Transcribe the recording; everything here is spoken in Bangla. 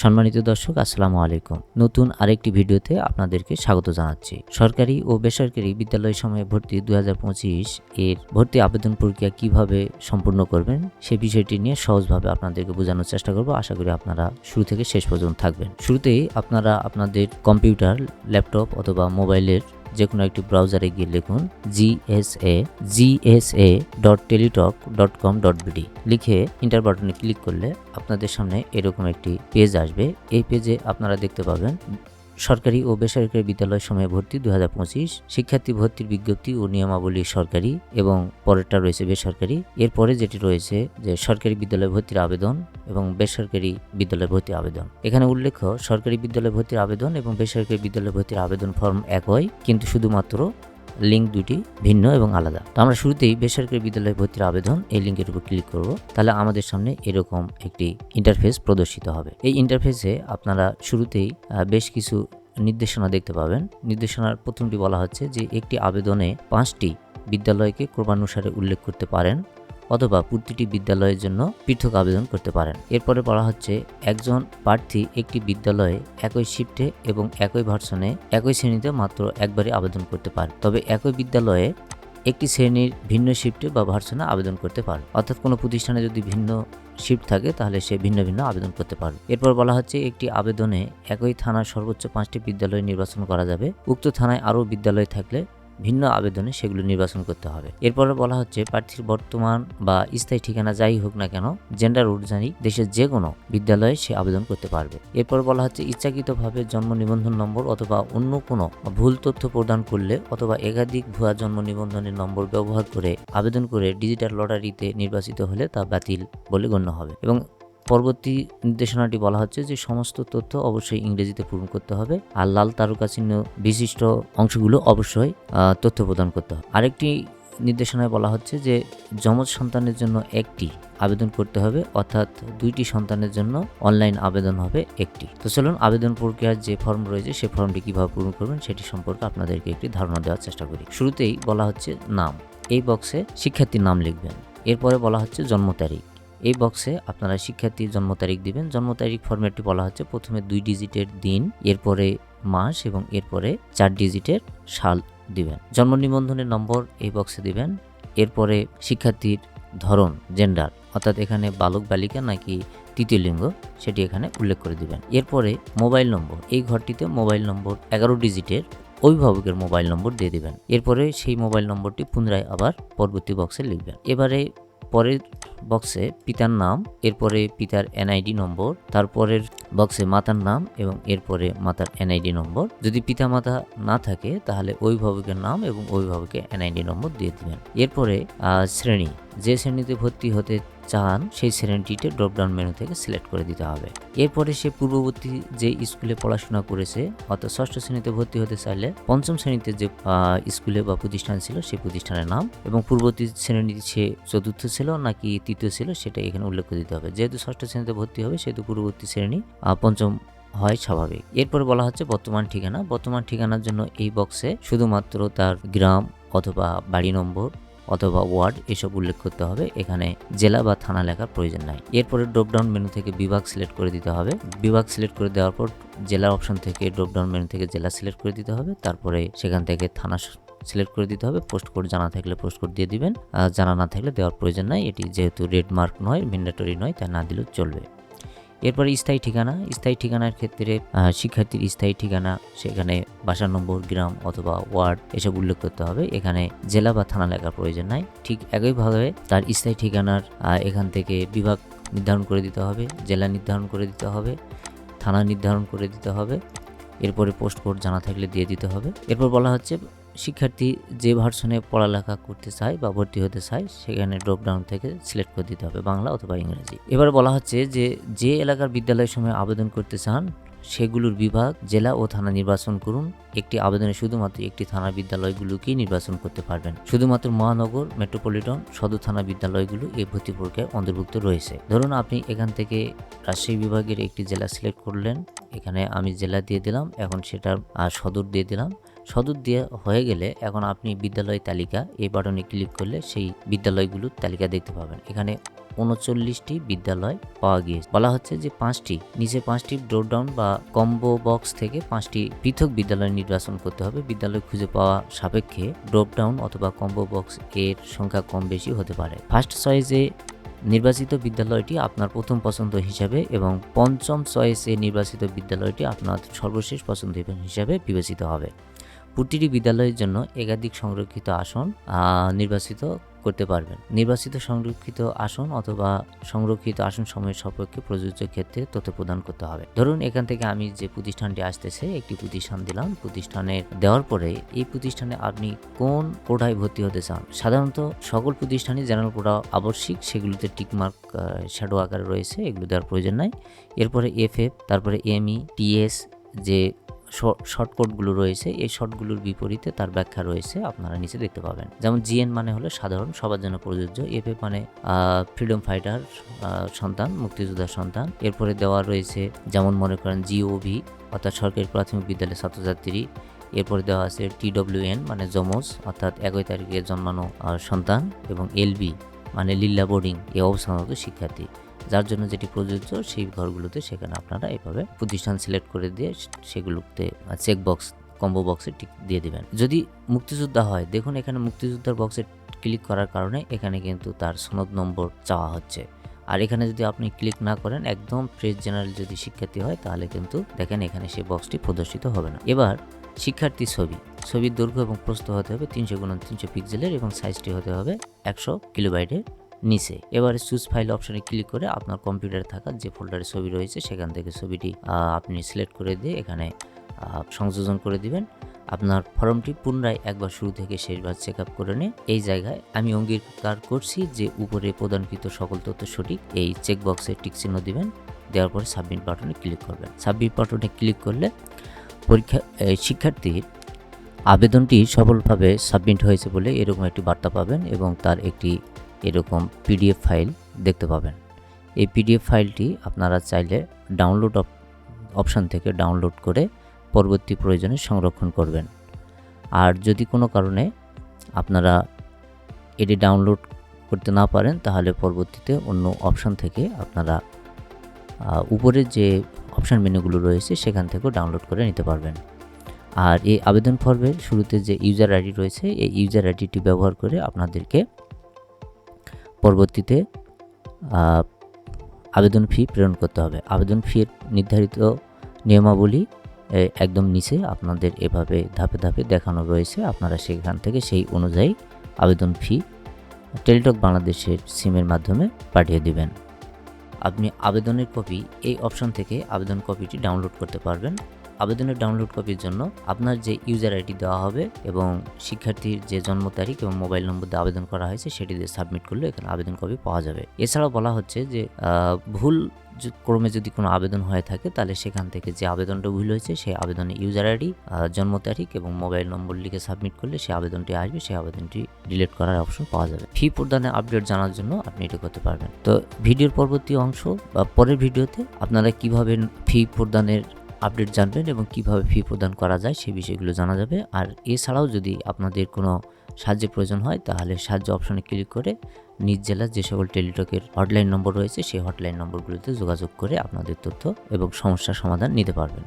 সম্মানিত দর্শক, আসসালামু আলাইকুম। নতুন আরেকটি ভিডিওতে আপনাদেরকে স্বাগত জানাচ্ছি। সরকারি ও বেসরকারি বিদ্যালয় সময়ে ভর্তি 2025 এর ভর্তি আবেদন প্রক্রিয়া কিভাবে সম্পূর্ণ করবেন সে বিষয়টি নিয়ে সহজভাবে আপনাদেরকে বোঝানোর চেষ্টা করব। আশা করি আপনারা শুরু থেকে শেষ পর্যন্ত থাকবেন। শুরুতেই আপনারা আপনাদের কম্পিউটার, ল্যাপটপ অথবা মোবাইলের যে কোনো একটি ব্রাউজারে গিয়ে লিখুন gsa.teletalk.com.bd লিখে ইন্টার বাটনে ক্লিক করলে আপনাদের সামনে এরকম একটি পেজ আসবে। এই পেজে আপনারা দেখতে পাবেন সরকারি ও বেসরকারি বিদ্যালয় সময়ে ভর্তি 2025 শিক্ষার্থী ভর্তির বিজ্ঞপ্তি ও নিয়মাবলী সরকারি এবং পরেরটা রয়েছে বেসরকারি। এরপরে যেটি রয়েছে যে সরকারি বিদ্যালয় ভর্তির আবেদন এবং বেসরকারি বিদ্যালয় ভর্তির আবেদন। এখানে উল্লেখ্য সরকারি বিদ্যালয় ভর্তির আবেদন এবং বেসরকারি বিদ্যালয় ভর্তির আবেদন ফর্ম একই, কিন্তু শুধুমাত্র লিঙ্ক দুটি ভিন্ন এবং আলাদা। তো আমরা শুরুতেই বেসরকারি বিদ্যালয় ভর্তির আবেদন এই লিঙ্কের উপর ক্লিক করব। তাহলে আমাদের সামনে এরকম একটি ইন্টারফেস প্রদর্শিত হবে। এই ইন্টারফেসে আপনারা শুরুতেই বেশ কিছু নির্দেশনা দেখতে পাবেন। নির্দেশনার প্রথমটি বলা হচ্ছে যে একটি আবেদনে 5টি বিদ্যালয়কে ক্রমানুসারে উল্লেখ করতে পারেন অথবা প্রতিটি বিদ্যালয়ের জন্য পৃথক আবেদন করতে পারেন। এরপরে বলা হচ্ছে একজন প্রার্থী একটি বিদ্যালয়ে একই শিফটে এবং একই ভার্সনে একই শ্রেণীতে মাত্র একবারই আবেদন করতে পারে। তবে একই বিদ্যালয়ে একটি শ্রেণীর ভিন্ন শিফটে বা ভার্সনে আবেদন করতে পারে। অর্থাৎ কোনো প্রতিষ্ঠানে যদি ভিন্ন শিফট থাকে তাহলে সে ভিন্ন ভিন্ন আবেদন করতে পারে। এরপর বলা হচ্ছে একটি আবেদনে একই থানার সর্বোচ্চ 5টি বিদ্যালয় নির্বাচন করা যাবে। উক্ত থানায় আরও বিদ্যালয় থাকলে ভিন্ন আবেদনে সেগুলো নির্বাচন করতে হবে। এরপরে বলা হচ্ছে প্রার্থীর বর্তমান বা স্থায়ী ঠিকানা যাই হোক না কেন জেন্ডার অনুযায়ী দেশের যে কোনো বিদ্যালয়ে সে আবেদন করতে পারবে। এরপর বলা হচ্ছে ইচ্ছাকৃতভাবে জন্ম নিবন্ধন নম্বর অথবা অন্য কোনো ভুল তথ্য প্রদান করলে অথবা একাধিক ভুয়া জন্ম নিবন্ধনের নম্বর ব্যবহার করে আবেদন করে ডিজিটাল লটারিতে নির্বাচিত হলে তা বাতিল বলে গণ্য হবে। এবং পরবর্তী নির্দেশনাটি বলা হচ্ছে যে সমস্ত তথ্য অবশ্যই ইংরেজিতে পূরণ করতে হবে আর লাল তারকা চিহ্ন বিশিষ্ট অংশগুলো অবশ্যই তথ্য প্রদান করতে হবে। আরেকটি নির্দেশনায় বলা হচ্ছে যে যমজ সন্তানের জন্য একটি আবেদন করতে হবে, অর্থাৎ 2টি সন্তানের জন্য অনলাইন আবেদন হবে একটি। তো চলুন আবেদন প্রক্রিয়ার যে ফর্ম রয়েছে সেই ফর্মটি কিভাবে পূরণ করবেন সেটি সম্পর্কে আপনাদেরকে একটি ধারণা দেওয়ার চেষ্টা করি। শুরুতেই বলা হচ্ছে নাম, এই বক্সে শিক্ষার্থীর নাম লিখবেন। এরপরে বলা হচ্ছে জন্ম তারিখ, এই বক্সে আপনারা শিক্ষার্থীর জন্ম তারিখ দিবেন। জন্ম তারিখ ফরম্যাটটি বলা হচ্ছে প্রথমে 2 ডিজিটের দিন, এরপরে মাস এবং এরপরে 4 ডিজিটের সাল দিবেন। জন্ম নিবন্ধনের নম্বর এই বক্সে দিবেন। এরপরে শিক্ষার্থীর ধরন, জেন্ডার, অর্থাৎ এখানে বালক বালিকা নাকি তৃতীয় লিঙ্গ সেটি এখানে উল্লেখ করে দিবেন। এরপরে মোবাইল নম্বর, এই ঘরটিতে মোবাইল নম্বর 11 ডিজিটের অভিভাবকের মোবাইল নম্বর দিয়ে দিবেন। এরপরে সেই মোবাইল নম্বরটি পুনরায় আবার পরবর্তী বক্সে লিখবেন। এবারে পরের বক্সে পিতার নাম, এরপরে পিতার এনআইডি নম্বর, তারপরের বক্সে মাতার নাম এবং এরপরে মাতার এনআইডি নম্বর। যদি পিতামাতা না থাকে তাহলে অভিভাবকের নাম এবং অভিভাবকের এনআইডি নম্বর দিয়ে দিবেন। এরপরে শ্রেণী, যে শ্রেণীতে ভর্তি হতে চান সেই শ্রেণীটিতে ড্রপডাউন মেনু থেকে সিলেক্ট করে দিতে হবে। এরপরে সে পূর্ববর্তী যে স্কুলে পড়াশোনা করেছে, অর্থাৎ 6ষ্ঠ শ্রেণীতে ভর্তি হতে চাইলে 5ম শ্রেণীতে যে স্কুলে বা প্রতিষ্ঠান ছিল সেই প্রতিষ্ঠানের নাম এবং পূর্ববর্তী শ্রেণীতে সে 4র্থ ছিল নাকি 3য় ছিল সেটা এখানে উল্লেখ করে দিতে হবে। যেহেতু 6ষ্ঠ শ্রেণীতে ভর্তি হবে সেহেতু পূর্ববর্তী শ্রেণী 5ম হয় স্বাভাবিক। এরপরে বলা হচ্ছে বর্তমান ঠিকানা, বর্তমান ঠিকানার জন্য এই বক্সে শুধুমাত্র তার গ্রাম অথবা বাড়ি নম্বর অথবা ওয়ার্ড এসব উল্লেখ করতে হবে। এখানে জেলা বা থানা লেখার প্রয়োজন নাই। এরপরে ড্রপডাউন মেনু থেকে বিভাগ সিলেক্ট করে দিতে হবে। বিভাগ সিলেক্ট করে দেওয়ার পর জেলা অপশন থেকে ড্রপডাউন মেনু থেকে জেলা সিলেক্ট করে দিতে হবে। তারপরে সেখান থেকে থানা সিলেক্ট করে দিতে হবে। পোস্ট কোড জানা থাকলে পোস্ট কোড দিয়ে দিবেন, জানা না থাকলে দেওয়ার প্রয়োজন নাই। এটি যেহেতু রেড মার্ক নয়, ম্যান্ডেটরি নয়, তাই না দিলেও চলবে। এরপরে স্থায়ী ঠিকানা, স্থায়ী ঠিকানার ক্ষেত্রে শিক্ষার্থীর স্থায়ী ঠিকানা সেখানে বাসা নম্বর, গ্রাম অথবা ওয়ার্ড এসব উল্লেখ করতে হবে। এখানে জেলা বা থানা লেখার প্রয়োজন নাই। ঠিক একইভাবে তার স্থায়ী ঠিকানার এখান থেকে বিভাগ নির্ধারণ করে দিতে হবে, জেলা নির্ধারণ করে দিতে হবে, থানা নির্ধারণ করে দিতে হবে। এরপরে পোস্ট কোড জানা থাকলে দিয়ে দিতে হবে। এরপর বলা হচ্ছে শিক্ষার্থী যে ভার্সনে পড়ালেখা করতে চায় বা ভর্তি হতে চায় সেখানে ড্রপডাউন থেকে সিলেক্ট করে দিতে হবে বাংলা অথবা ইংরেজি। এবার বলা হচ্ছে যে এলাকার বিদ্যালয়ের সময় আবেদন করতে চান সেগুলোর বিভাগ, জেলা ও থানা নির্বাচন করুন। একটি আবেদনে শুধুমাত্র একটি থানা বিদ্যালয়গুলোকেই নির্বাচন করতে পারবেন। শুধুমাত্র মহানগর, মেট্রোপলিটন, সদর থানা বিদ্যালয়গুলো এই ভর্তি প্রক্রিয়ায় অন্তর্ভুক্ত রয়েছে। ধরুন আপনি এখান থেকে রাজশাহী বিভাগের একটি জেলা সিলেক্ট করলেন, এখানে আমি জেলা দিয়ে দিলাম, এখন সেটার সদর দিয়ে দিলাম। সদর দিয়ে হয়ে গেলে এখন আপনি বিদ্যালয় তালিকা এই বাটনে ক্লিক করলে সেই বিদ্যালয়গুলোর তালিকা দেখতে পাবেন। এখানে 39টি বিদ্যালয় পাওয়া গিয়েছে। বলা হচ্ছে যে নিচে 5টি ড্রপডাউন বা কম্বো বক্স থেকে 5টি পৃথক বিদ্যালয় নির্বাচন করতে হবে। বিদ্যালয় খুঁজে পাওয়া সাপেক্ষে ড্রপডাউন অথবা কম্বো বক্স এর সংখ্যা কম বেশি হতে পারে। ফার্স্ট চয়েসে নির্বাচিত বিদ্যালয়টি আপনার প্রথম পছন্দ হিসাবে এবং পঞ্চম চয়েসে নির্বাচিত বিদ্যালয়টি আপনার সর্বশেষ পছন্দ হিসাবে বিবেচিত হবে। প্রতিটি বিদ্যালয়ের জন্য একাধিক সংরক্ষিত আসন নির্বাচিত করতে পারবেন। নির্বাচিত সংরক্ষিত আসন অথবা সংরক্ষিত আসন সময়ের সাপেক্ষে প্রযোজ্য ক্ষেত্রে তথ্য প্রদান করতে হবে। ধরুন এখান থেকে আমি যে প্রতিষ্ঠানটি আসতেছে একটি প্রতিষ্ঠান দিলাম। প্রতিষ্ঠানের দেওয়ার পরে এই প্রতিষ্ঠানে আপনি কোন কোটায় ভর্তি হতে চান। সাধারণত সকল প্রতিষ্ঠানই জেনারেল কোটা আবশ্যিক, সেগুলোতে টিকমার্ক শ্যাডো আকারে রয়েছে, এগুলো দেওয়ার প্রয়োজন নাই। এরপরে FF, তারপরে ME, TS যে শর্টকটগুলো রয়েছে, এই শর্টগুলোর বিপরীতে তার ব্যাখ্যা রয়েছে, আপনারা নিচে দেখতে পাবেন। যেমন GN মানে হলো সাধারণ, সবার জন্য প্রযোজ্য। FF মানে ফ্রিডম ফাইটার সন্তান, মুক্তিযোদ্ধার সন্তান। এরপরে দেওয়া রয়েছে যেমন মনে করেন GOV অর্থাৎ সরকারি প্রাথমিক বিদ্যালয়ের ছাত্রছাত্রী। এরপরে দেওয়া আছে TWN মানে যমজ অর্থাৎ 1 তারিখে জন্মানো সন্তান, এবং LB মানে লিল্লা বোর্ডিং এ অবস্থানরত শিক্ষার্থী। যার জন্য যেটি প্রযোজ্য সেই ঘরগুলোতে সেখানে আপনারা এভাবে প্রতিষ্ঠান সিলেক্ট করে দিয়ে সেগুলোতে চেকবক্স কম্বো বক্সে টিক দিয়ে দিবেন। যদি মুক্তিযোদ্ধা হয়, দেখুন এখানে মুক্তিযোদ্ধার বক্সে ক্লিক করার কারণে এখানে কিন্তু তার সনদ নম্বর চাওয়া হচ্ছে। আর এখানে যদি আপনি ক্লিক না করেন, একদম ফ্রেশ জেনারেল যদি শিক্ষার্থী হয়, তাহলে কিন্তু দেখেন এখানে সেই বক্সটি প্রদর্শিত হবে না। এবার শিক্ষার্থী ছবির দৈর্ঘ্য এবং প্রস্থ হতে হবে 300x300 পিক্সেলের এবং সাইজটি হতে হবে 100 কিলোবাইটের নিচে। এবারে চুজ ফাইল অপশনে ক্লিক করে আপনার কম্পিউটারে থাকা যে ফোল্ডারে ছবি রয়েছে সেখান থেকে ছবিটি আপনি সিলেক্ট করে দিয়ে এখানে সংযোজন করে দিবেন। আপনার ফর্মটি পুনরায় একবার শুরু থেকে শেষবার চেক আপ করে নিয়ে এই জায়গায় আমি অঙ্গীকার করছি যে উপরে প্রদানকৃত সকল তথ্য সঠিক, এই চেকবক্সে টিক চিহ্ন দিবেন। দেওয়ার পরে সাবমিট বাটনে ক্লিক করবেন। সাবমিট বাটনে ক্লিক করলে শিক্ষার্থীর আবেদনটি সফলভাবে সাবমিট হয়েছে বলে এরকম একটি বার্তা পাবেন এবং তার একটি এরকম PDF ফাইল দেখতে পাবেন। এই PDF ফাইলটি আপনারা চাইলে ডাউনলোড অপশান থেকে ডাউনলোড করে পরবর্তী প্রয়োজনে সংরক্ষণ করবেন। আর যদি কোনো কারণে আপনারা এটি ডাউনলোড করতে না পারেন, তাহলে পরবর্তীতে অন্য অপশান থেকে আপনারা উপরে যে অপশান মেনুগুলো রয়েছে সেখান থেকেও ডাউনলোড করে নিতে পারবেন। আর এই আবেদন ফর্মের শুরুতে যে ইউজার আইডি রয়েছে, এই ইউজার আইডিটি ব্যবহার করে আপনাদেরকে পরবর্তীতে আবেদন ফি প্রেরণ করতে হবে। আবেদন ফির নির্ধারিত নিয়মাবলী একদম নিচে আপনাদের এভাবে ধাপে ধাপে দেখানো রয়েছে। আপনারা সেখান থেকে সেই অনুযায়ী আবেদন ফি টেলিটক বাংলাদেশের সিমের মাধ্যমে পাঠিয়ে দিবেন। আপনি আবেদনের কপি এই অপশন থেকে আবেদন কপিটি ডাউনলোড করতে পারবেন। আবেদনের ডাউনলোড কপির জন্য আপনার যে ইউজার আইডি দেওয়া হবে এবং শিক্ষার্থীর যে জন্ম তারিখ এবং মোবাইল নম্বর দিয়ে আবেদন করা হয়েছে সেটি দিয়ে সাবমিট করলে এখানে আবেদন কপি পাওয়া যাবে। এছাড়াও বলা হচ্ছে যে ভুল ক্রমে যদি কোনো আবেদন হয়ে থাকে তাহলে সেখান থেকে যে আবেদনটা ভুল হয়েছে সেই আবেদনে ইউজার আইডি, জন্ম তারিখ এবং মোবাইল নম্বর লিখে সাবমিট করলে সেই আবেদনটি আসবে, সেই আবেদনটি ডিলিট করার অপশন পাওয়া যাবে। ফি প্রদানের আপডেট জানার জন্য আপনি এটা করতে পারবেন। তো ভিডিওর পরবর্তী অংশ বা পরের ভিডিওতে আপনারা কিভাবে ফি প্রদানের আপডেট জানবেন এবং কিভাবে ফি প্রদান করা যায় সেই বিষয়গুলো জানা যাবে। আর এছাড়াও যদি আপনাদের কোনো সাহায্যের প্রয়োজন হয় তাহলে সাহায্য অপশনে ক্লিক করে নিজ জেলার যে সকল টেলিটকের হটলাইন নম্বর রয়েছে সেই হটলাইন নম্বরগুলোতে যোগাযোগ করে আপনাদের তথ্য এবং সমস্যার সমাধান নিতে পারবেন।